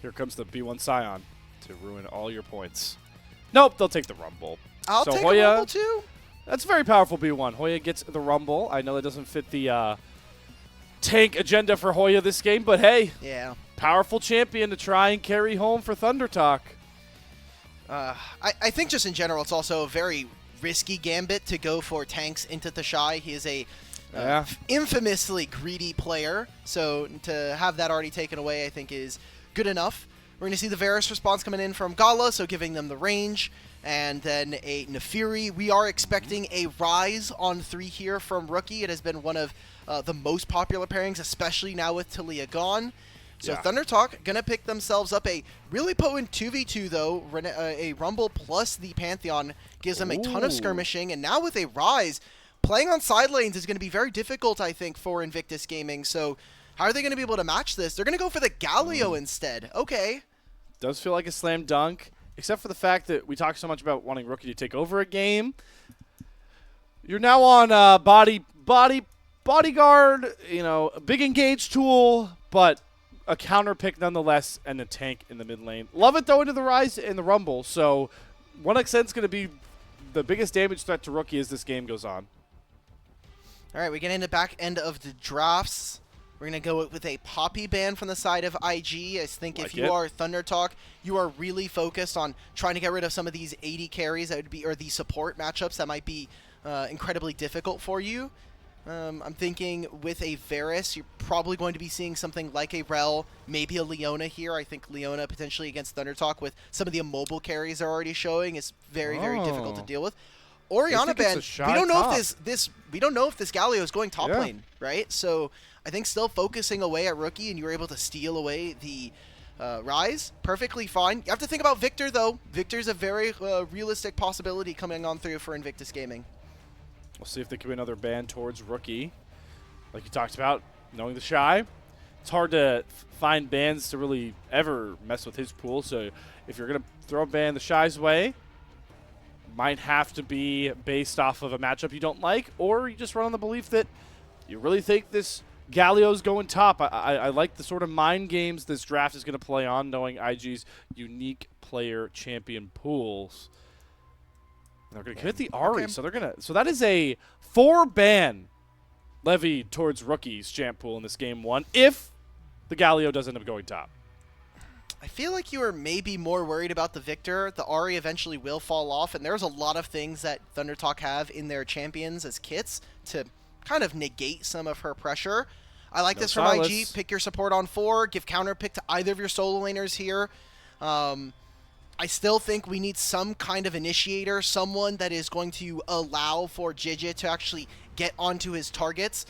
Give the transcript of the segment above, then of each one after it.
Here comes the B1 Scion to ruin all your points. Nope, they'll take the Rumble. I'll so take Hoya, a Rumble too. That's a very powerful B1. Hoya gets the Rumble. I know that doesn't fit the tank agenda for Hoya this game, but hey, yeah, powerful champion to try and carry home for ThunderTalk. I think just in general, it's also a very risky gambit to go for tanks into TheShy. He is a infamously greedy player, so to have that already taken away, I think is good enough. We're going to see the Varus response coming in from Gala, so giving them the range, and then a Nefiri. We are expecting a Rise on 3 here from Rookie. It has been one of the most popular pairings, especially now with Talia gone. So ThunderTalk going to pick themselves up a really potent 2v2, though. A Rumble plus the Pantheon gives them a ton of skirmishing, and now with a Rise, playing on side lanes is going to be very difficult, I think, for Invictus Gaming. So how are they going to be able to match this? They're going to go for the Galio instead. Okay. Does feel like a slam dunk, except for the fact that we talked so much about wanting Rookie to take over a game. You're now on bodyguard, you know, a big engage tool, but a counter pick nonetheless, and a tank in the mid lane. Love it, though, into the Rise in the Rumble. So 1xN's going to be the biggest damage threat to Rookie as this game goes on. All right, we get into back end of the drafts. We're going to go with a Poppy ban from the side of IG. I think if you are ThunderTalk, you are really focused on trying to get rid of some of these 80 carries that would be, or the support matchups that might be incredibly difficult for you. I'm thinking with a Varus, you're probably going to be seeing something like a Rel, maybe a Leona here. I think Leona potentially against ThunderTalk with some of the immobile carries they're already showing is very, very difficult to deal with. Orianna ban, we don't know if this Galio is going top lane, right? So I think still focusing away at Rookie, and you were able to steal away the Rise, perfectly fine. You have to think about Victor, though. Victor's a very realistic possibility coming on through for Invictus Gaming. We'll see if they can win another ban towards Rookie. Like you talked about, knowing TheShy, it's hard to find bans to really ever mess with his pool. So if you're going to throw a ban TheShy's way, might have to be based off of a matchup you don't like, or you just run on the belief that you really think this Galio's going top. I like the sort of mind games this draft is going to play on, knowing IG's unique player champion pools. They're going to hit the Ahri, so that is a 4 ban levy towards Rookie's champ pool in this game 1 if the Galio does end up going top. I feel like you are maybe more worried about the Victor. The Ahri eventually will fall off, and there's a lot of things that ThunderTalk have in their champions as kits to kind of negate some of her pressure. I like this from IG. Pick your support on 4. Give counter pick to either of your solo laners here. I still think we need some kind of initiator, someone that is going to allow for Jiejie to actually get onto his targets.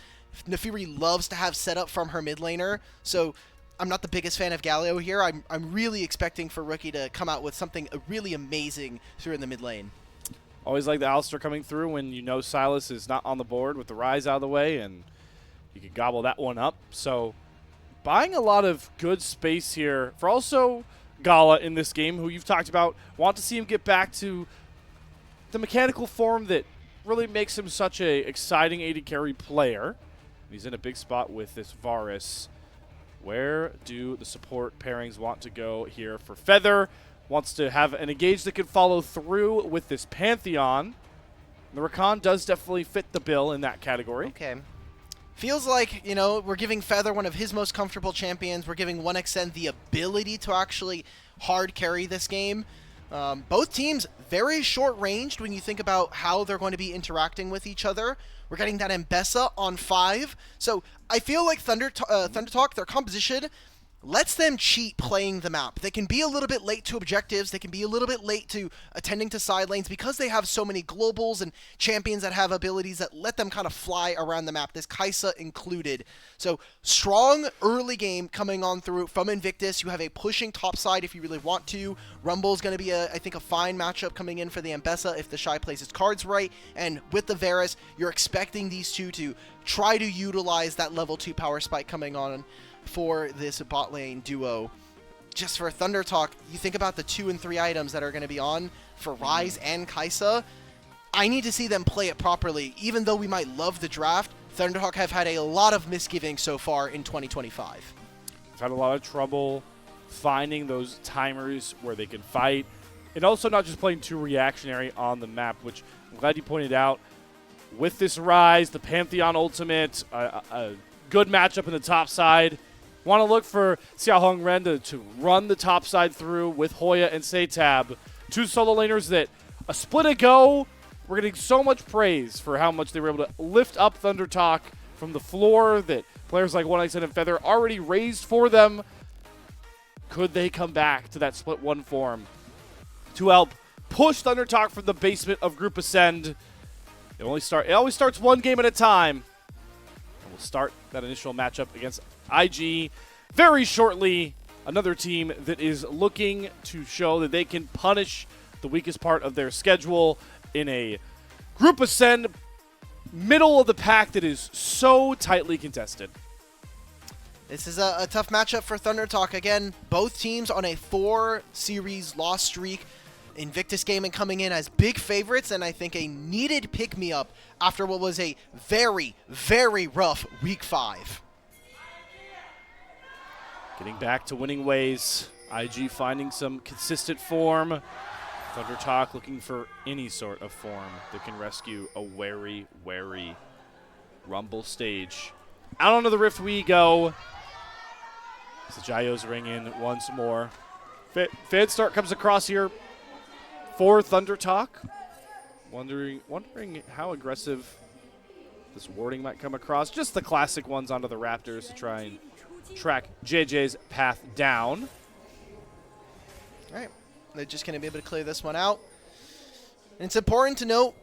Nefiri loves to have setup from her mid laner, so I'm not the biggest fan of Galio here. I'm really expecting for Rookie to come out with something really amazing through in the mid lane. Always like the Alistar coming through when you know Silas is not on the board with the Rise out of the way, and you can gobble that one up. So buying a lot of good space here for also Gala in this game, who you've talked about. Want to see him get back to the mechanical form that really makes him such a exciting AD carry player. He's in a big spot with this Varus. Where do the support pairings want to go here for Feather? Wants to have an engage that can follow through with this Pantheon. The Rakan does definitely fit the bill in that category. Okay. Feels like, you know, we're giving Feather one of his most comfortable champions. We're giving 1xN the ability to actually hard carry this game. Both teams very short-ranged when you think about how they're going to be interacting with each other. We're getting that Mbessa on 5. So I feel like ThunderTalk, their composition lets them cheat playing the map. They can be a little bit late to objectives. They can be a little bit late to attending to side lanes because they have so many globals and champions that have abilities that let them kind of fly around the map, this Kai'Sa included. So strong early game coming on through from Invictus. You have a pushing top side if you really want to. Rumble is going to be, I think, a fine matchup coming in for the Mbessa if TheShy plays his cards right. And with the Varus, you're expecting these two to try to utilize that level 2 power spike coming on for this bot lane duo. Just for ThunderTalk, you think about the 2 and 3 items that are going to be on for Rise and Kai'Sa. I need to see them play it properly. Even though we might love the draft, ThunderTalk have had a lot of misgivings so far in 2025. I've had a lot of trouble finding those timers where they can fight, and also not just playing too reactionary on the map, which I'm glad you pointed out. With this Rise, the Pantheon Ultimate, a good matchup in the top side. Want to look for Xiaohongren to run the top side through with Hoya and SeTab. Two solo laners that a split ago we're getting so much praise for how much they were able to lift up ThunderTalk from the floor that players like 1xN and Feather already raised for them. Could they come back to that split one form to help push ThunderTalk from the basement of Group Ascend? It always starts one game at a time. And we'll start that initial matchup against IG very shortly. Another team that is looking to show that they can punish the weakest part of their schedule in a Group Ascend middle of the pack that is so tightly contested. This is a tough matchup for ThunderTalk. Again, both teams on a 4-series loss streak. Invictus Gaming coming in as big favorites, and I think a needed pick-me-up after what was a very, very rough Week 5. Getting back to winning ways. IG finding some consistent form. ThunderTalk looking for any sort of form that can rescue a wary, wary Rumble stage. Out onto the Rift we go. So Jayo's ringing once more. Fanstart comes across here for ThunderTalk. Wondering how aggressive this warding might come across. Just the classic ones onto the Raptors to try and track Jiejie's path down. All right. They're just going to be able to clear this one out. And it's important to note,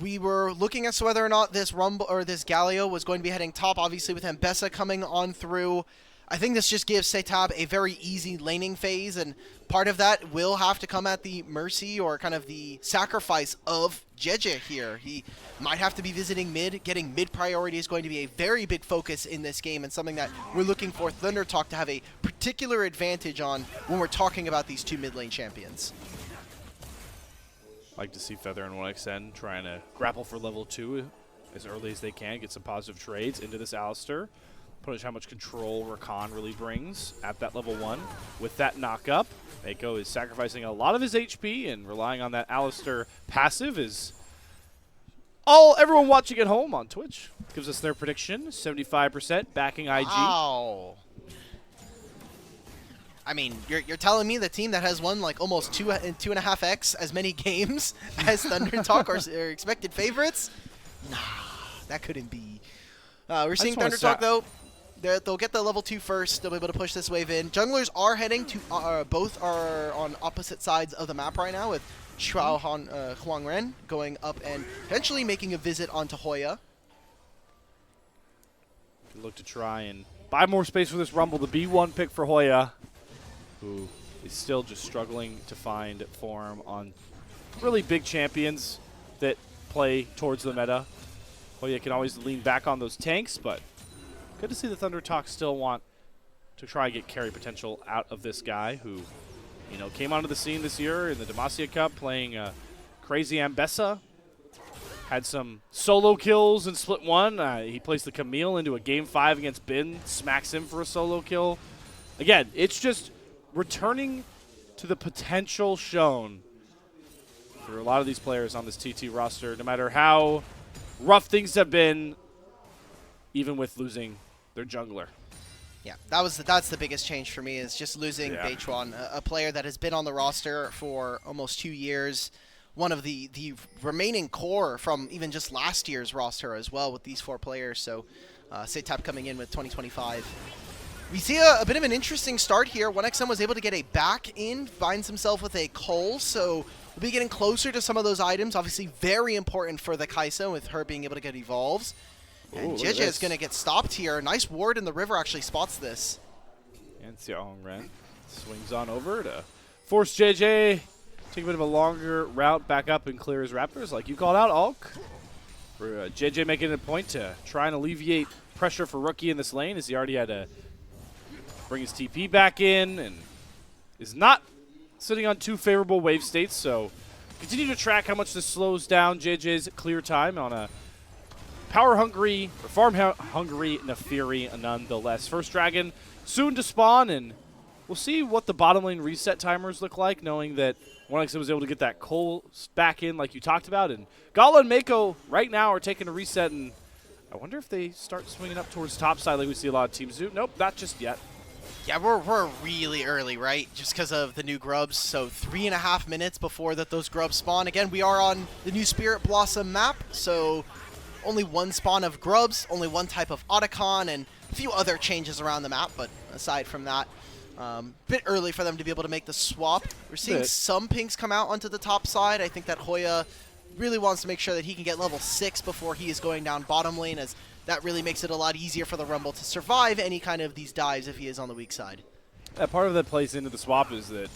we were looking as to whether or not this Rumble or this Galio was going to be heading top, obviously with Mbessa coming on through. I think this just gives SeTab a very easy laning phase, and part of that will have to come at the mercy or kind of the sacrifice of Jiejie here. He might have to be visiting mid. Getting mid priority is going to be a very big focus in this game, and something that we're looking for ThunderTalk to have a particular advantage on when we're talking about these two mid lane champions. Like to see Feather and 1xN trying to grapple for level 2 as early as they can, get some positive trades into this Alistar. Punish how much control Rakan really brings at that level 1. With that knock-up, Meiko is sacrificing a lot of his HP and relying on that Alistar passive. Is everyone watching at home on Twitch gives us their prediction, 75% backing IG. Wow. I mean, you're telling me the team that has won like almost 2.5x as many games as ThunderTalk are expected favorites? Nah, that couldn't be. We're seeing ThunderTalk though. They'll get the level 2 first. They'll be able to push this wave in. Junglers are heading to, both are on opposite sides of the map right now, with Xiaohongren going up and potentially making a visit onto Hoya. Look to try and buy more space for this Rumble. The B1 pick for Hoya, who is still just struggling to find form on really big champions that play towards the meta. Hoya can always lean back on those tanks, but good to see the ThunderTalk still want to try and get carry potential out of this guy who, you know, came onto the scene this year in the Demacia Cup playing crazy Mbessa. Had some solo kills in split 1. He placed the Camille into a game 5 against Bin, smacks him for a solo kill. Again, it's just returning to the potential shown for a lot of these players on this TT roster, no matter how rough things have been, even with losing their jungler. Yeah, that's the biggest change for me, is just losing Beichuan, a player that has been on the roster for almost 2 years. One of the remaining core from even just last year's roster as well with these 4 players. So SeTab coming in with 2025. We see a bit of an interesting start here. 1xN was able to get a back in, finds himself with a Cole, so we'll be getting closer to some of those items. Obviously very important for the Kai'Sa with her being able to get evolves. And Jiejie is going to get stopped here. Nice ward in the river actually spots this. And Xiaohongren swings on over to force Jiejie take a bit of a longer route back up and clear his Raptors, like you called out, Alk. For Jiejie making it a point to try and alleviate pressure for Rookie in this lane, as he already had to bring his TP back in and is not sitting on too favorable wave states. So continue to track how much this slows down Jiejie's clear time on a power-hungry, or farm-hungry Nefiri nonetheless. First dragon soon to spawn, and we'll see what the bottom lane reset timers look like, knowing that 1xn was able to get that Cole back in like you talked about. And Gala and Meiko right now are taking a reset, and I wonder if they start swinging up towards top side like we see a lot of teams do. Nope, not just yet. Yeah, we're really early, right? Just because of the new grubs. So 3.5 minutes before those grubs spawn. Again, we are on the new Spirit Blossom map, so only one spawn of grubs, only one type of Otacon, and a few other changes around the map. But aside from that, bit early for them to be able to make the swap. We're seeing some pinks come out onto the top side. I think that Hoya really wants to make sure that he can get level 6 before he is going down bottom lane, as that really makes it a lot easier for the Rumble to survive any kind of these dives if he is on the weak side. Yeah, part of that plays into the swap is that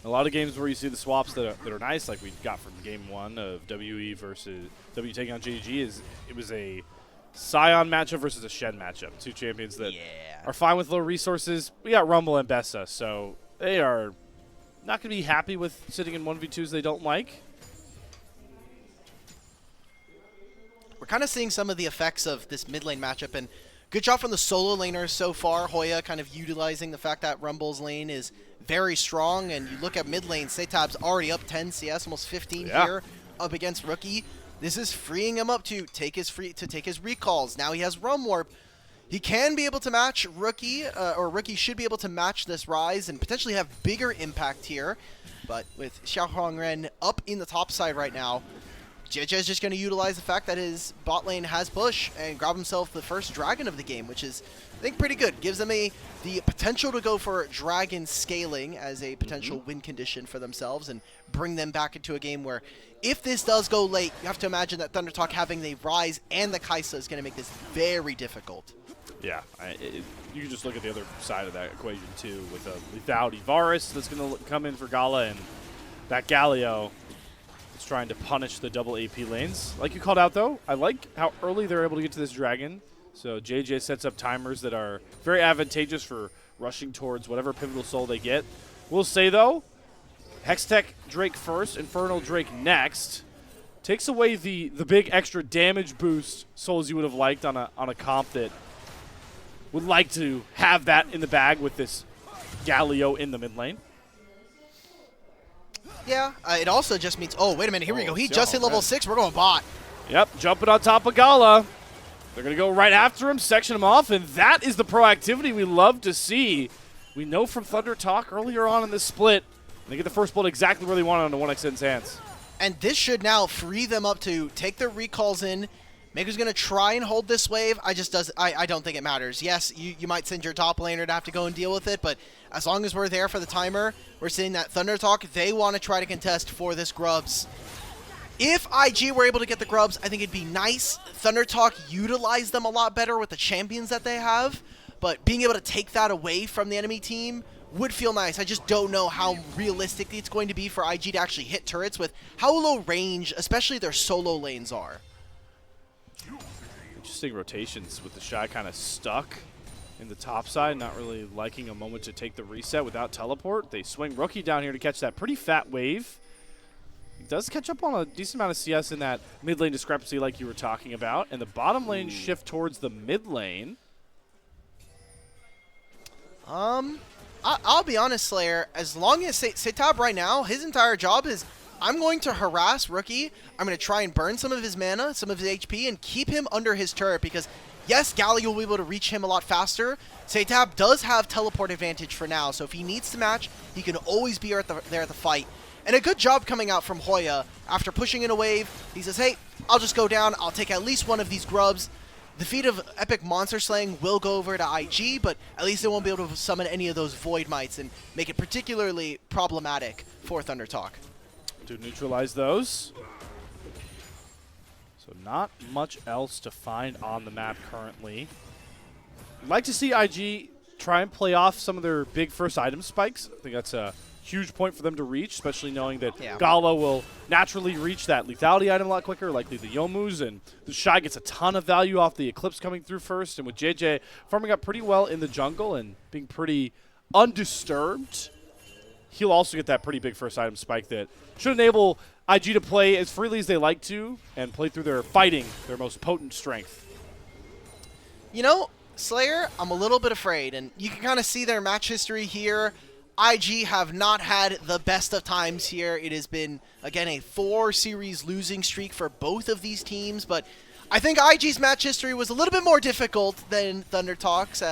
a lot of games where you see the swaps that are nice, like we got from game 1 of WE versus W taking on Jiejie, it was a Scion matchup versus a Shen matchup. Two champions that are fine with low resources. We got Rumble and Bessa, so they are not going to be happy with sitting in 1v2s they don't like. We're kind of seeing some of the effects of this mid lane matchup, and good job from the solo laners so far. Hoya kind of utilizing the fact that Rumble's lane is very strong, and you look at mid lane, SeTab's already up 10 CS, almost 15 here, up against Rookie. This is freeing him up to take his recalls. Now he has Rum Warp. He can be able to match Rookie, or Rookie should be able to match this Rise and potentially have bigger impact here. But with Xiaohongren up in the top side right now, Jiejie is just going to utilize the fact that his bot lane has push and grab himself the first dragon of the game, which is, I think, pretty good. Gives them the potential to go for dragon scaling as a potential win condition for themselves and bring them back into a game where, if this does go late, you have to imagine that ThunderTalk having the Rise and the Kaisa is going to make this very difficult. Yeah, you can just look at the other side of that equation, too, with a lethality Varus that's going to come in for Gala, and that Galio is trying to punish the double AP lanes. Like you called out, though, I like how early they're able to get to this dragon. So Jiejie sets up timers that are very advantageous for rushing towards whatever pivotal soul they get. We'll say, though, Hextech Drake first, Infernal Drake next. Takes away the big extra damage boost souls you would have liked on a comp that would like to have that in the bag with this Galio in the mid lane. Yeah, it also just means, oh, wait a minute, here we go. He just hit level 6, we're going bot. Yep, jumping on top of Gala. They're going to go right after him, section him off, and that is the proactivity we love to see. We know from ThunderTalk earlier on in this split, they get the first bullet exactly where they want it on the 1xn's hands. And this should now free them up to take their recalls in. Meiko's going to try and hold this wave. I don't think it matters. Yes, you might send your top laner to have to go and deal with it, but as long as we're there for the timer, we're seeing that ThunderTalk, they want to try to contest for this grubs. If IG were able to get the grubs, I think it'd be nice. ThunderTalk utilized them a lot better with the champions that they have, but being able to take that away from the enemy team would feel nice. I just don't know how realistic it's going to be for IG to actually hit turrets with how low range, especially their solo lanes are. Interesting rotations with TheShy kind of stuck in the top side, not really liking a moment to take the reset without teleport. They swing Rookie down here to catch that pretty fat wave. He does catch up on a decent amount of CS in that mid lane discrepancy like you were talking about, and the bottom lane shift towards the mid lane. I'll be honest, Slayer, as long as SeTab right now, his entire job is, I'm going to harass Rookie. I'm going to try and burn some of his mana, some of his HP, and keep him under his turret because, yes, Gala will be able to reach him a lot faster. SeTab does have teleport advantage for now, so if he needs to match, he can always be there at the fight. And a good job coming out from Hoya. After pushing in a wave, he says, hey, I'll just go down. I'll take at least one of these grubs. The feat of Epic Monster Slaying will go over to IG, but at least they won't be able to summon any of those Void Mites and make it particularly problematic for ThunderTalk. To neutralize those. So not much else to find on the map currently. I'd like to see IG try and play off some of their big first item spikes. I think that's a huge point for them to reach, especially knowing that Gala will naturally reach that lethality item a lot quicker, likely the Youmu's, and TheShy gets a ton of value off the Eclipse coming through first, and with Jiejie farming up pretty well in the jungle and being pretty undisturbed, he'll also get that pretty big first item spike that should enable IG to play as freely as they like to and play through their fighting, their most potent strength. You know, Slayer, I'm a little bit afraid, and you can kind of see their match history here. IG have not had the best of times here. It has been, again, a 4-series losing streak for both of these teams, but I think IG's match history was a little bit more difficult than ThunderTalk's.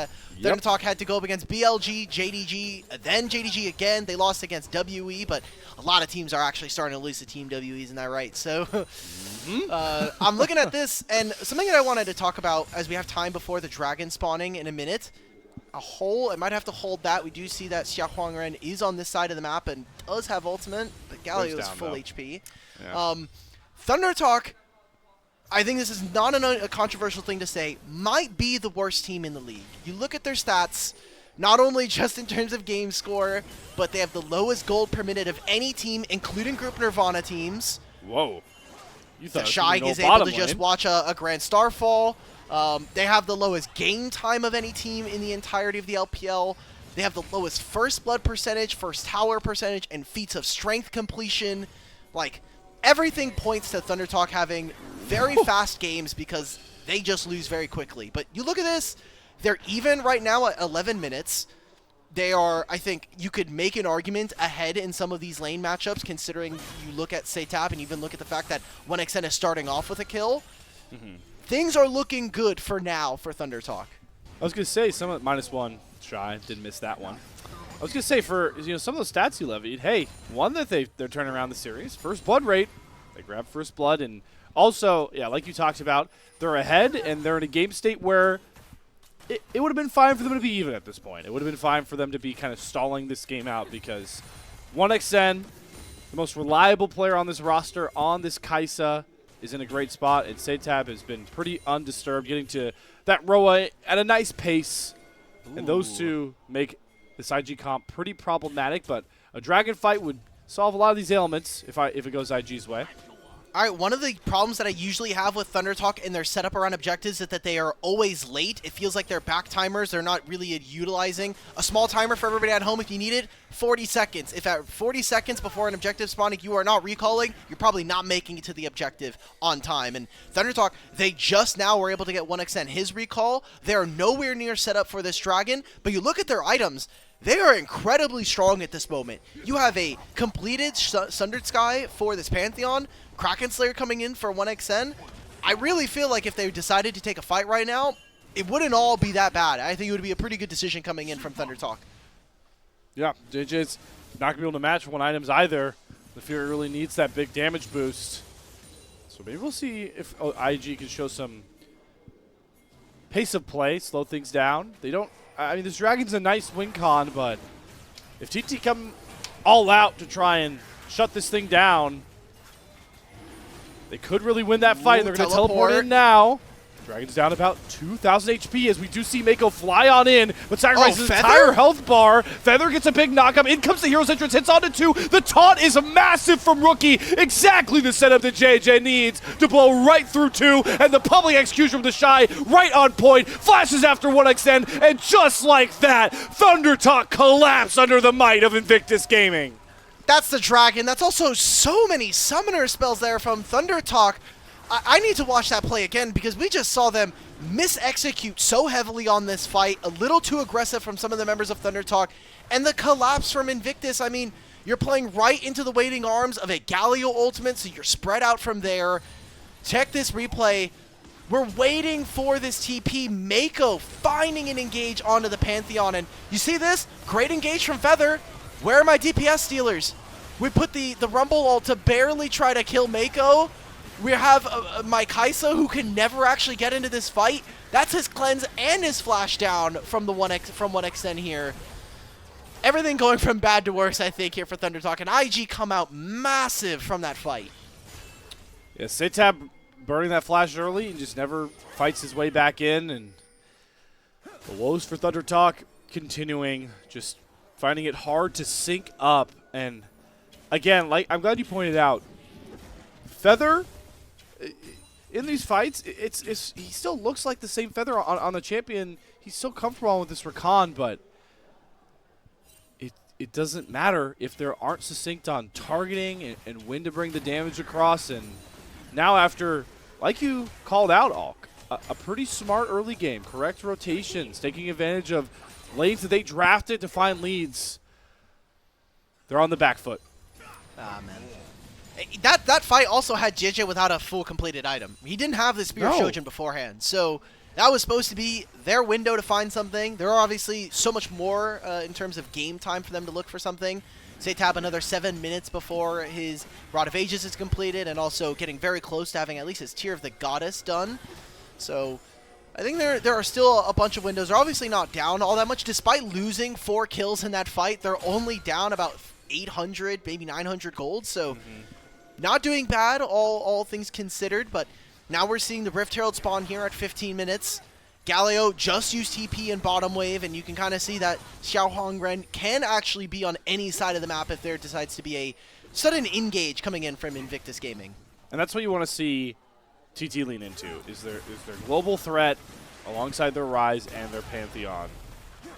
ThunderTalk had to go up against BLG, JDG, then JDG again. They lost against WE, but a lot of teams are actually starting to lose to Team WE, isn't that right? So I'm looking at this, and something that I wanted to talk about as we have time before the dragon spawning in a minute. I might have to hold that. We do see that Xia Huangren is on this side of the map and does have ultimate, but Gala is full HP. Yeah. ThunderTalk, I think this is not a controversial thing to say, might be the worst team in the league. You look at their stats, not only just in terms of game score, but they have the lowest gold per minute of any team, including Group Nirvana teams. Whoa. You thought TheShy is able to just watch a Grand Starfall. They have the lowest game time of any team in the entirety of the LPL. They have the lowest first blood percentage, first tower percentage, and feats of strength completion. Like, everything points to ThunderTalk having very fast games because they just lose very quickly. But you look at this, they're even right now at 11 minutes. They are, I think, you could make an argument ahead in some of these lane matchups, considering you look at SeTab and even look at the fact that 1xN is starting off with a kill. Things are looking good for now for ThunderTalk. I was going to say, some of -1 Shy, didn't miss that one. I was going to say, for some of those stats you levied, hey, one that they're turning around the series, first blood rate, they grab first blood, and also, yeah, like you talked about, they're ahead, and they're in a game state where it would have been fine for them to be even at this point. It would have been fine for them to be kind of stalling this game out because 1xN, the most reliable player on this roster, on this Kai'Sa, is in a great spot, and SeTab has been pretty undisturbed, getting to that Roa at a nice pace. Ooh. And those two make this IG comp pretty problematic, but a dragon fight would solve a lot of these ailments if it goes IG's way. All right, one of the problems that I usually have with ThunderTalk in their setup around objectives is that they are always late. It feels like they're back timers. They're not really utilizing a small timer for everybody at home if you need it. 40 seconds. If at 40 seconds before an objective spawning you are not recalling, you're probably not making it to the objective on time. And ThunderTalk, they just now were able to get 1xN his recall. They're nowhere near set up for this dragon, but you look at their items, they are incredibly strong at this moment. You have a completed Sundered Sky for this Pantheon, Kraken Slayer coming in for 1xN. I really feel like if they decided to take a fight right now, it wouldn't all be that bad. I think it would be a pretty good decision coming in from ThunderTalk. Yeah, Jiejie's not going to be able to match one items either. The Fury really needs that big damage boost. So maybe we'll see if IG can show some pace of play, slow things down. They don't, I mean, this Dragon's a nice win con, but if TT come all out to try and shut this thing down, they could really win that fight. They're going to teleport in now. Dragon's down about 2,000 HP as we do see Meiko fly on in, but sacrifices his entire health bar. Feather gets a big knockup. In comes the Hero's Entrance, hits onto 2. The taunt is massive from Rookie. Exactly the setup that Jiejie needs to blow right through 2. And the public execution from TheShy right on point. Flashes after 1xN, and just like that, ThunderTalk collapse under the might of Invictus Gaming. That's the dragon. That's also so many summoner spells there from ThunderTalk. I need to watch that play again because we just saw them mis-execute so heavily on this fight, a little too aggressive from some of the members of ThunderTalk, and the collapse from Invictus. I mean, you're playing right into the waiting arms of a Galio ultimate, so you're spread out from there. Check this replay. We're waiting for this TP. Meiko finding an engage onto the Pantheon, and you see this? Great engage from Feather. Where are my DPS stealers? We put the Rumble ult to barely try to kill Meiko. We have my Kai'Sa who can never actually get into this fight. That's his cleanse and his flash down from 1xN here. Everything going from bad to worse, I think, here for ThunderTalk. And IG come out massive from that fight. Yeah, SeTab burning that flash early and just never fights his way back in. And the woes for ThunderTalk continuing, just finding it hard to sync up. And again, like I'm glad you pointed out, Feather in these fights, he still looks like the same Feather on the champion. He's so comfortable with this Rakan, but it doesn't matter if there aren't succinct on targeting and when to bring the damage across. And now after, like you called out, Alk, a pretty smart early game, correct rotations, taking advantage of lanes that they drafted to find leads. They're on the back foot. Ah, man. That fight also had Jiejie without a full completed item. He didn't have the Spear of Shojin beforehand, so that was supposed to be their window to find something. There are obviously so much more in terms of game time for them to look for something. SeTab another 7 minutes before his Rod of Ages is completed, and also getting very close to having at least his Tear of the Goddess done. So I think there are still a bunch of windows. They're obviously not down all that much. Despite losing 4 kills in that fight, they're only down about 800, maybe 900 gold, so not doing bad, all things considered, but now we're seeing the Rift Herald spawn here at 15 minutes. Galio just used TP in bottom wave, and you can kind of see that Xiaohongren can actually be on any side of the map if there decides to be a sudden engage coming in from Invictus Gaming. And that's what you want to see TT lean into, is their global threat alongside their Rise and their Pantheon,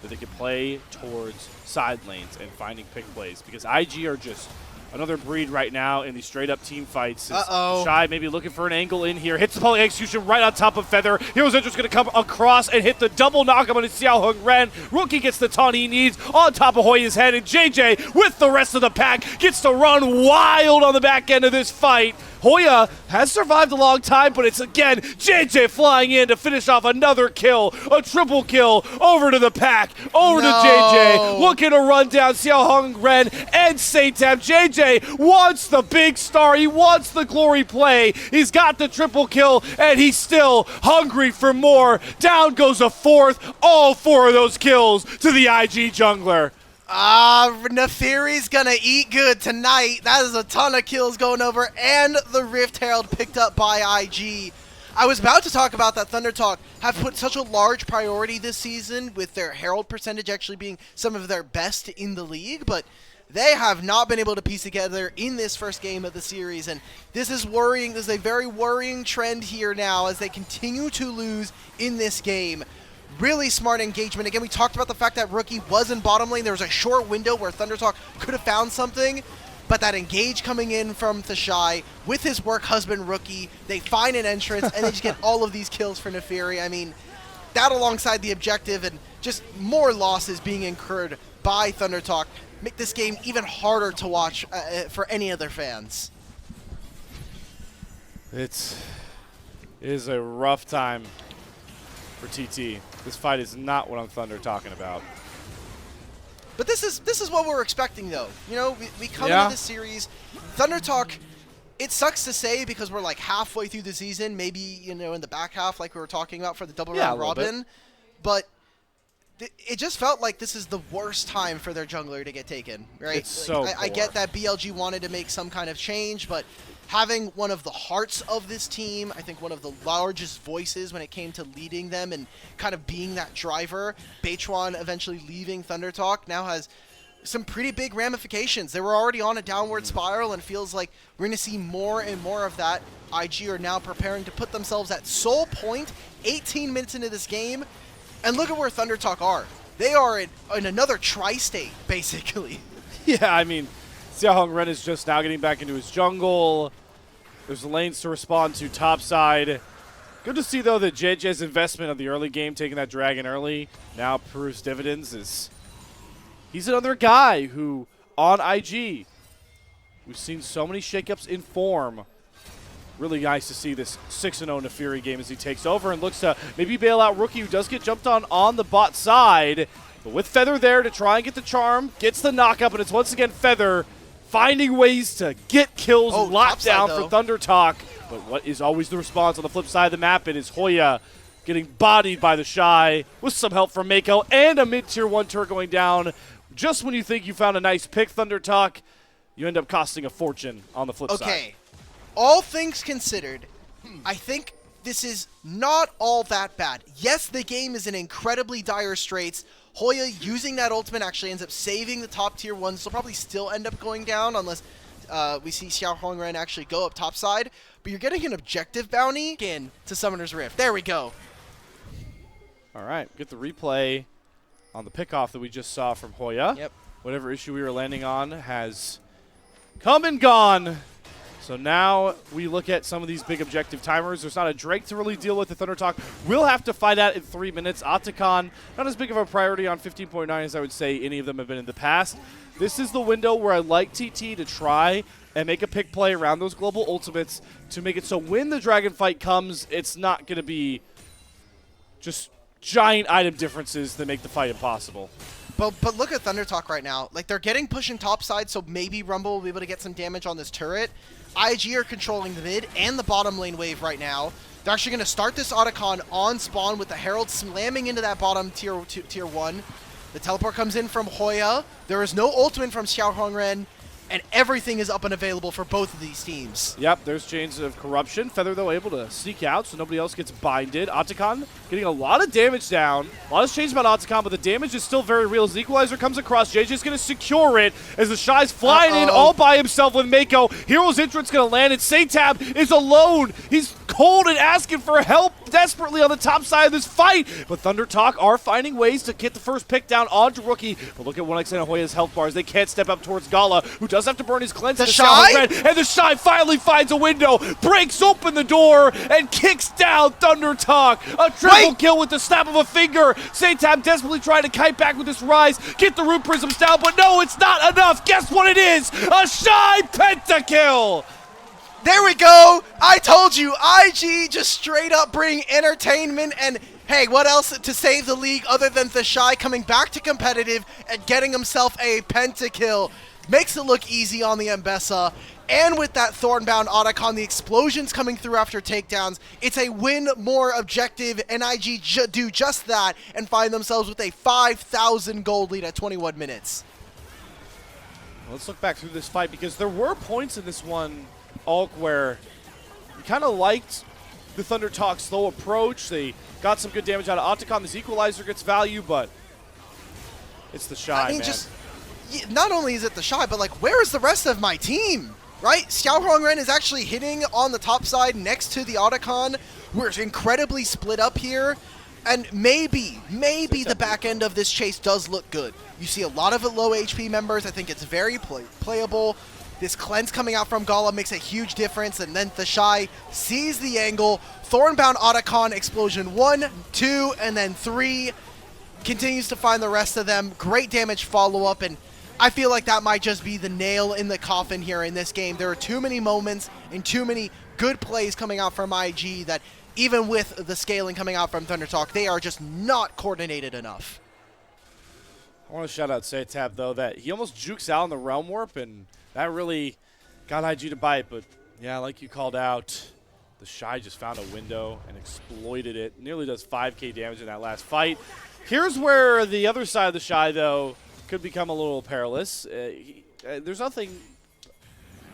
that they can play towards side lanes and finding pick plays, because IG are just another breed right now in these straight-up team fights. Shy maybe looking for an angle in here. Hits the poly execution right on top of Feather. Hero's Interest going to come across and hit the double knock on Xiaohongren. Rookie gets the taunt he needs on top of Hoya's head, and Jiejie, with the rest of the pack, gets to run wild on the back end of this fight. Hoya has survived a long time, but it's again Jiejie flying in to finish off another kill, a triple kill over to the pack, over to Jiejie, looking to run down Xiaohongren and SeTab. Jiejie wants the big star, he wants the glory play, he's got the triple kill, and he's still hungry for more. Down goes a fourth, all 4 of those kills to the IG jungler. Neferi's gonna eat good tonight. That is a ton of kills going over, and the Rift Herald picked up by IG. I was about to talk about that ThunderTalk have put such a large priority this season with their Herald percentage actually being some of their best in the league, but they have not been able to piece together in this first game of the series, and this is worrying. This is a very worrying trend here now as they continue to lose in this game. Really smart engagement. Again, we talked about the fact that Rookie was in bottom lane. There was a short window where ThunderTalk could have found something, but that engage coming in from TheShy with his work husband Rookie, they find an entrance and they just get all of these kills for Neferi. I mean, that alongside the objective and just more losses being incurred by ThunderTalk make this game even harder to watch for any other fans. It is a rough time for TT. This fight is not what I'm Thunder talking about. But this is what we're expecting, though. You know, we come into this series, ThunderTalk. It sucks to say because we're like halfway through the season, maybe in the back half, like we were talking about for the double round robin. But it just felt like this is the worst time for their jungler to get taken, right? It's so I get that BLG wanted to make some kind of change, but having one of the hearts of this team, I think one of the largest voices when it came to leading them and kind of being that driver, Beichuan eventually leaving ThunderTalk now has some pretty big ramifications. They were already on a downward spiral, and feels like we're going to see more and more of that. IG are now preparing to put themselves at Soul Point 18 minutes into this game, and look at where ThunderTalk are. They are in another tri-state, basically. Yeah, I mean, Xiaohongren is just now getting back into his jungle. There's lanes to respond to topside. Good to see, though, that Jiejie's investment of the early game, taking that dragon early, now proves dividends. He's another guy who, on IG, we've seen so many shakeups in form. Really nice to see this 6-0 Neferi game as he takes over and looks to maybe bail out Rookie, who does get jumped on the bot side. But with Feather there to try and get the charm, gets the knockup, and it's once again Feather finding ways to get kills locked down for ThunderTalk. But what is always the response on the flip side of the map? It is Hoya getting bodied by TheShy with some help from Meiko and a mid-tier 1 turret going down. Just when you think you found a nice pick, ThunderTalk, you end up costing a fortune on the flip side. Okay, all things considered, I think this is not all that bad. Yes, the game is in incredibly dire straits. Hoya using that ultimate actually ends up saving the top tier 1s. They'll probably still end up going down unless we see Xiaohongren actually go up topside. But you're getting an objective bounty in to Summoner's Rift. There we go. All right, get the replay on the pickoff that we just saw from Hoya. Yep. Whatever issue we were landing on has come and gone. So now we look at some of these big objective timers. There's not a Drake to really deal with. The ThunderTalk will have to fight out in 3 minutes. Otacon, not as big of a priority on 15.9 as I would say any of them have been in the past. This is the window where I like TT to try and make a pick play around those global ultimates to make it so when the dragon fight comes, it's not going to be just giant item differences that make the fight impossible. But look at ThunderTalk right now. Like, they're getting pushing topside, so maybe Rumble will be able to get some damage on this turret. IG are controlling the mid and the bottom lane wave right now. They're actually going to start this Otacon on spawn with the Herald slamming into that bottom tier 1. The teleport comes in from Hoya. There is no ultimate from Xiaohongren. And everything is up and available for both of these teams. Yep, there's chains of corruption. Feather, though, able to sneak out so nobody else gets binded. Otacon getting a lot of damage down. A lot has changed about Otacon, but the damage is still very real. As the Equalizer comes across, Jiejie's going to secure it as TheShy's flying in all by himself with Meiko. Hero's entrance going to land, and SeTab is alone. He's cold and asking for help desperately on the top side of this fight. But ThunderTalk are finding ways to get the first pick down onto Rookie. But look at 1x and Hoya's health bars. They can't step up towards Gala, who does have to burn his cleanse. TheShy? And TheShy finally finds a window, breaks open the door, and kicks down ThunderTalk. A triple kill with the snap of a finger. SeTab desperately trying to kite back with this rise, get the root prisms down, but no, it's not enough. Guess what it is? A Shy pentakill. There we go. I told you, IG just straight up bring entertainment, and hey, what else to save the league other than TheShy coming back to competitive and getting himself a pentakill. Makes it look easy on the Mbessa. And with that Thornbound Otacon, the explosions coming through after takedowns, it's a win more objective, and IG do just that and find themselves with a 5,000 gold lead at 21 minutes. Let's look back through this fight, because there were points in this one, Ulk, where you kind of liked the ThunderTalk slow approach. They got some good damage out of Otacon. This Equalizer gets value, but it's TheShy, I mean, man. not only is it TheShy, but like, where is the rest of my team? Right? Xiaohongren is actually hitting on the top side next to the Otacon. We're incredibly split up here. And maybe the back end of this chase does look good. You see a lot of low HP members. I think it's very playable. This cleanse coming out from Gala makes a huge difference. And then TheShy sees the angle. Thornbound Otacon explosion 1, 2, and then 3. Continues to find the rest of them. Great damage follow-up, and I feel like that might just be the nail in the coffin here in this game. There are too many moments and too many good plays coming out from IG that even with the scaling coming out from ThunderTalk, they are just not coordinated enough. I want to shout out SeTab, though, that he almost jukes out on the Realm Warp, and that really got IG to bite. But, yeah, like you called out, TheShy just found a window and exploited it. Nearly does 5k damage in that last fight. Here's where the other side of TheShy, though, could become a little perilous. There's nothing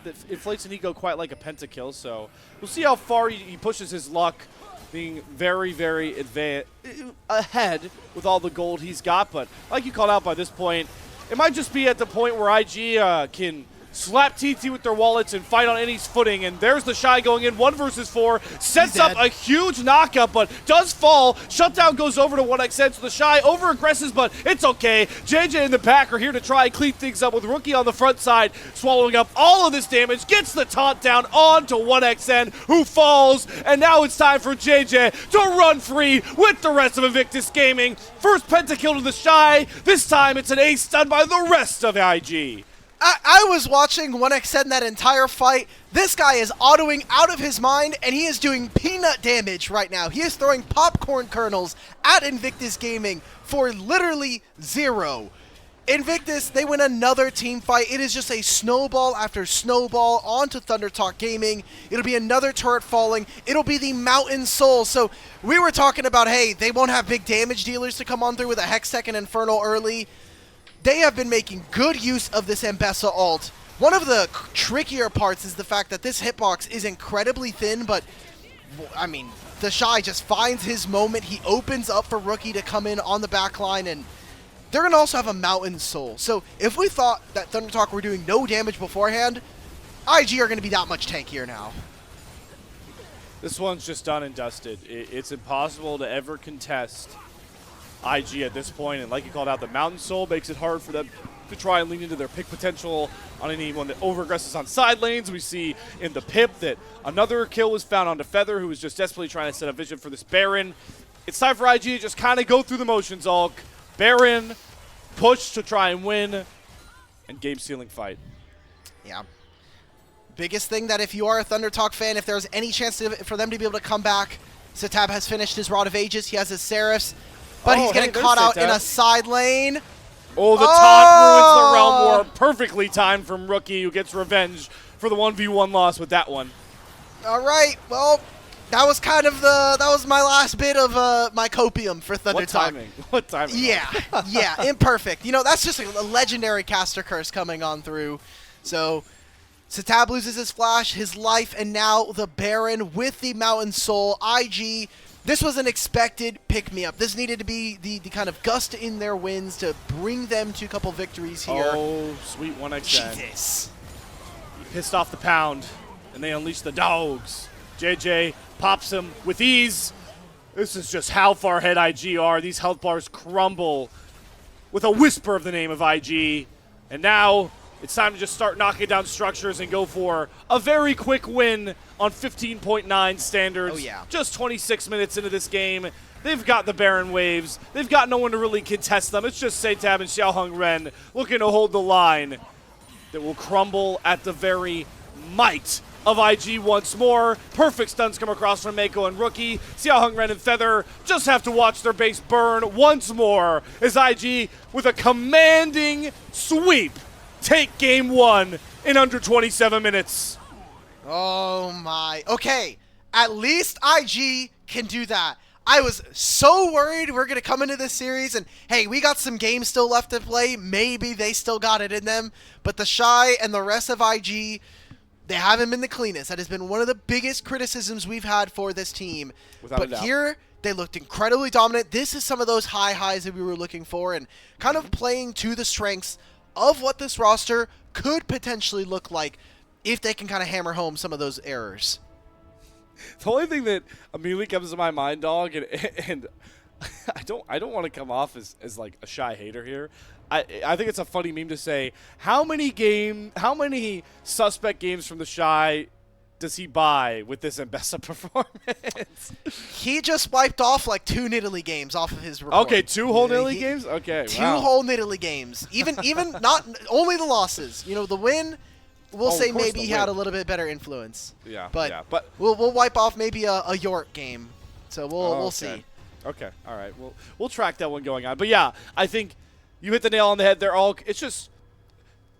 that inflates an ego quite like a pentakill, so we'll see how far he pushes his luck, being very, very ahead with all the gold he's got. But like you called out, by this point, it might just be at the point where IG can slap TT with their wallets and fight on any footing. And there's TheShy going in 1 versus 4, sets up a huge knockup, but does fall. Shutdown goes over to 1xN, so TheShy over aggresses, but it's okay. Jiejie in the back are here to try and clean things up with Rookie on the front side, swallowing up all of this damage, gets the taunt down onto 1xN, who falls, and now it's time for Jiejie to run free with the rest of Invictus Gaming. First pentakill to TheShy. This time it's an ace done by the rest of IG. I was watching 1xN that entire fight. This guy is autoing out of his mind, and he is doing peanut damage right now. He is throwing popcorn kernels at Invictus Gaming for literally 0. Invictus, they win another team fight. It is just a snowball after snowball onto ThunderTalk Gaming. It'll be another turret falling. It'll be the Mountain Soul. So we were talking about, hey, they won't have big damage dealers to come on through with a Hextech and Infernal early. They have been making good use of this Mbessa ult. One of the trickier parts is the fact that this hitbox is incredibly thin, but, I mean, TheShy just finds his moment. He opens up for Rookie to come in on the backline, and they're going to also have a Mountain Soul. So if we thought that ThunderTalk were doing no damage beforehand, IG are going to be that much tankier now. This one's just done and dusted. It's impossible to ever contest IG at this point, and like you called out, the Mountain Soul makes it hard for them to try and lean into their pick potential on anyone that over-aggresses on side lanes. We see in the Pip that another kill was found onto Feather, who was just desperately trying to set a vision for this Baron. It's time for IG to just kind of go through the motions, Ulk. Baron, push to try and win. and game-sealing fight. Yeah. Biggest thing that if you are a ThunderTalk fan, if there's any chance for them to be able to come back, SeTab has finished his Rod of Ages. He has his Seraphs, but he's getting caught out in a side lane. Oh, the taunt ruins the Realm War. Perfectly timed from Rookie, who gets revenge for the 1v1 loss with that one. All right, well, that was kind of that was my last bit of my copium for ThunderTalk. What timing? What timing? Yeah, yeah, imperfect. You know, that's just a legendary caster curse coming on through. So SeTab loses his flash, his life, and now the Baron with the Mountain Soul. IG, this was an expected pick-me-up. This needed to be the kind of gust in their wins to bring them to a couple victories here. Oh, sweet 1xn. Jesus. He pissed off the Pound, and they unleashed the dogs. Jiejie pops him with ease. This is just how far ahead IG are. These health bars crumble with a whisper of the name of IG. And now it's time to just start knocking down structures and go for a very quick win on 15.9 standards. Oh, yeah. Just 26 minutes into this game. They've got the Baron waves. They've got no one to really contest them. It's just SeTab and Xiaoheng Ren looking to hold the line that will crumble at the very might of IG once more. Perfect stuns come across from Meiko and Rookie. Xiaoheng Ren and Feather just have to watch their base burn once more as IG, with a commanding sweep, take game 1 in under 27 minutes. Oh my. Okay, at least IG can do that. I was so worried we're going to come into this series and, hey, we got some games still left to play. Maybe they still got it in them. But TheShy and the rest of IG, they haven't been the cleanest. That has been one of the biggest criticisms we've had for this team. Without a doubt. But here, they looked incredibly dominant. This is some of those high highs that we were looking for and kind of playing to the strengths of what this roster could potentially look like if they can kind of hammer home some of those errors. The only thing that immediately comes to my mind, dog, and I don't want to come off as like a shy hater here. I think it's a funny meme to say, how many suspect games from TheShy does he buy with this Mbessa performance? He just wiped off like 2 Nidalee games off of his report. Okay, 2 whole Nidalee games? Okay, 2 wow. whole Nidalee games. Even not only the losses. You know, the win, we'll say maybe he had a little bit better influence. Yeah, but but we'll wipe off maybe a York game. So we'll see. Okay, all right. We'll track that one going on. But yeah, I think you hit the nail on the head. It's just,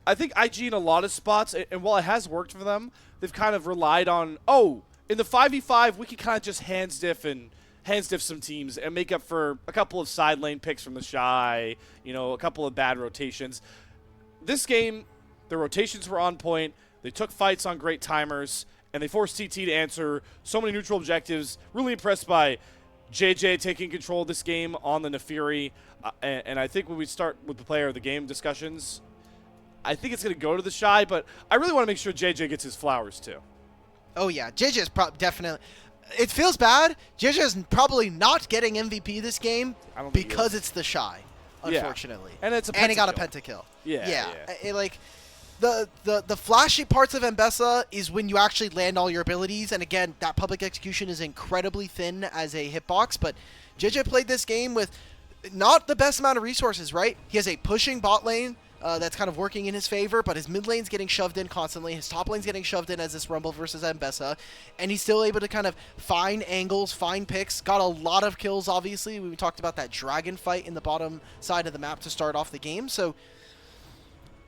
I think IG in a lot of spots, and while it has worked for them, they've kind of relied on, in the 5v5, we can kind of just hands diff some teams and make up for a couple of side lane picks from TheShy, a couple of bad rotations. This game, the rotations were on point. They took fights on great timers, and they forced TT to answer so many neutral objectives. Really impressed by Jiejie taking control of this game on the Nefiri. And I think when we start with the player of the game discussions, I think it's going to go to TheShy, but I really want to make sure Jiejie gets his flowers too. Oh, yeah. Jiejie is definitely... It feels bad. Jiejie is probably not getting MVP this game because it's TheShy, unfortunately. Yeah. And he got a pentakill. Yeah. The flashy parts of Mbessa is when you actually land all your abilities, and again, that public execution is incredibly thin as a hitbox, but Jiejie played this game with not the best amount of resources, right? He has a pushing bot lane that's kind of working in his favor, but his mid lane's getting shoved in constantly, his top lane's getting shoved in as this Rumble versus Mbessa, and he's still able to kind of find angles, find picks, got a lot of kills, obviously. We talked about that dragon fight in the bottom side of the map to start off the game, so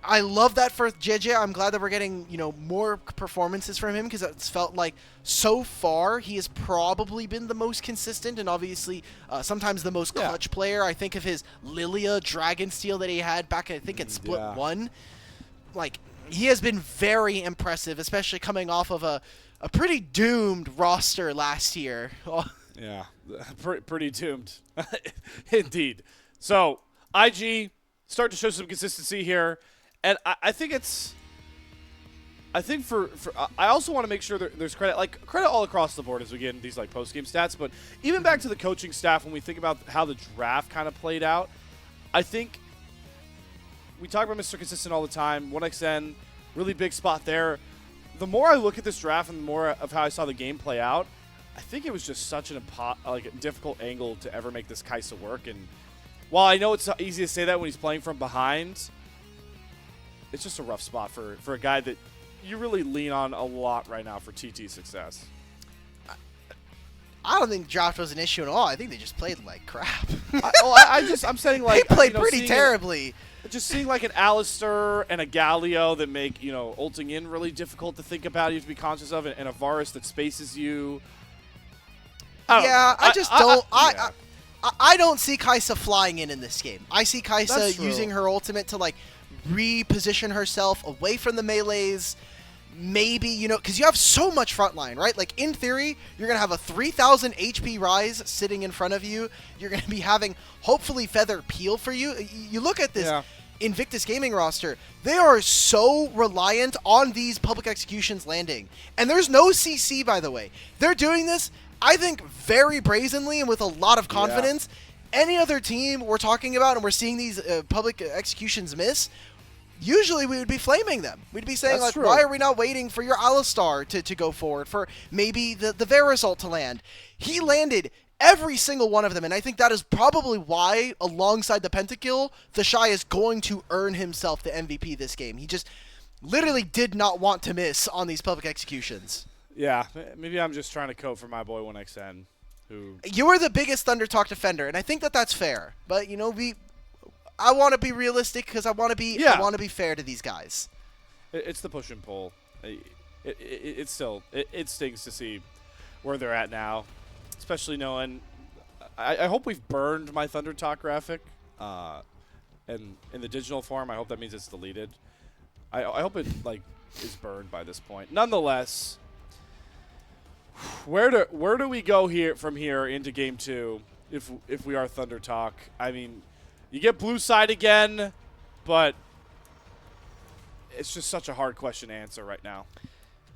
I love that for Jiejie. I'm glad that we're getting, more performances from him because it's felt like so far he has probably been the most consistent and obviously sometimes the most clutch player. I think of his Lilia Dragon Steel that he had back, I think, at Split 1. Like, he has been very impressive, especially coming off of a pretty doomed roster last year. Yeah, pretty doomed. Indeed. So, IG start to show some consistency here. And I think I also want to make sure there's credit all across the board as we get into these post-game stats, but even back to the coaching staff when we think about how the draft kind of played out, I think we talk about Mr. Consistent all the time, 1xn, really big spot there. The more I look at this draft and the more of how I saw the game play out, I think it was just such a difficult angle to ever make this Kai'Sa work. And while I know it's easy to say that when he's playing from behind, it's just a rough spot for a guy that you really lean on a lot right now for TT success. I don't think draft was an issue at all. I think they just played like crap. I'm saying like they played pretty terribly. Just seeing like an Alistair and a Galio that make, ulting in really difficult to think about, you have to be conscious of, and a Varus that spaces you. I don't see Kai'Sa flying in this game. I see Kai'Sa using her ultimate to like reposition herself away from the melees. Maybe, because you have so much frontline, right? Like, in theory, you're going to have a 3,000 HP Rise sitting in front of you. You're going to be having, hopefully, Feather peel for you. You look at this Invictus Gaming roster, they are so reliant on these public executions landing. And there's no CC, by the way. They're doing this, I think, very brazenly and with a lot of confidence. Yeah. Any other team we're talking about and we're seeing these public executions miss, usually we would be flaming them. We'd be saying, like, why are we not waiting for your Alistar to go forward, for maybe the Varus ult to land? He landed every single one of them, and I think that is probably why, alongside the pentakill, TheShy is going to earn himself the MVP this game. He just literally did not want to miss on these public executions. Yeah, maybe I'm just trying to cope for my boy 1xN. You were the biggest ThunderTalk defender, and I think that that's fair. But, I want to be realistic because I want to be fair to these guys. It's the push and pull. It stings to see where they're at now, especially knowing. I hope we've burned my ThunderTalk graphic, and in the digital form. I hope that means it's deleted. I hope it is burned by this point. Nonetheless, where do we go from here into game 2 if we are ThunderTalk? I mean. You get blue side again, but it's just such a hard question to answer right now.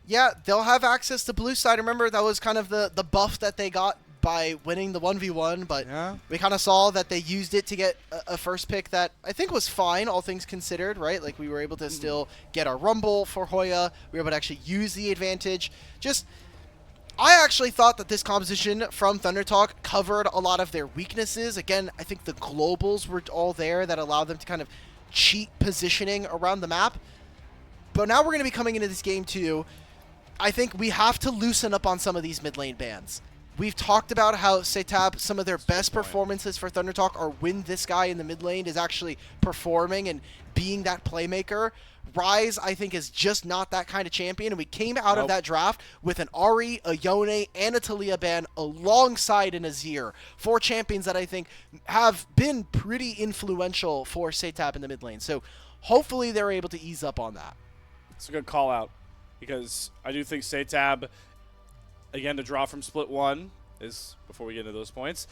Yeah, they'll have access to blue side. Remember, that was kind of the buff that they got by winning the 1v1, but we kind of saw that they used it to get a first pick that I think was fine, all things considered, right? Like, we were able to still get our Rumble for Hoya. We were able to actually use the advantage. I actually thought that this composition from ThunderTalk covered a lot of their weaknesses. Again, I think the globals were all there that allowed them to kind of cheat positioning around the map. But now we're going to be coming into this game too. I think we have to loosen up on some of these mid lane bans. We've talked about how SeTab, some of their best performances for ThunderTalk are when this guy in the mid lane is actually performing and being that playmaker. Ryze, I think, is just not that kind of champion, and we came out of that draft with an Ahri, a Yone, and a Taliyah ban alongside an Azir. 4 champions that I think have been pretty influential for SeTab in the mid lane. So hopefully they're able to ease up on that. It's a good call out because I do think SeTab, again, to draw from split 1 is, before we get into those points.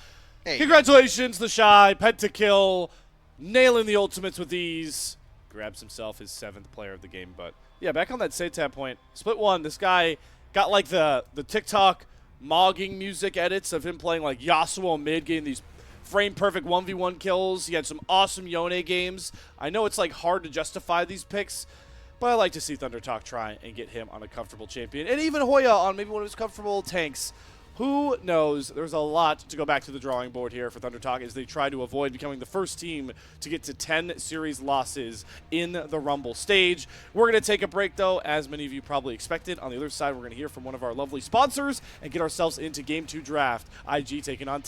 Congratulations, TheShy, pentakill, nailing the ultimates with ease. Grabs himself his 7th player of the game. But yeah, back on that SeTab point, split 1, this guy got like the TikTok mogging music edits of him playing like Yasuo mid, getting these frame perfect 1v1 kills. He had some awesome Yone games. I know it's like hard to justify these picks, but I like to see ThunderTalk try and get him on a comfortable champion, and even Hoya on maybe one of his comfortable tanks. Who knows? There's a lot to go back to the drawing board here for ThunderTalk as they try to avoid becoming the first team to get to 10 series losses in the Rumble stage. We're going to take a break, though, as many of you probably expected. On the other side, we're going to hear from one of our lovely sponsors and get ourselves into Game 2 draft. IG taking on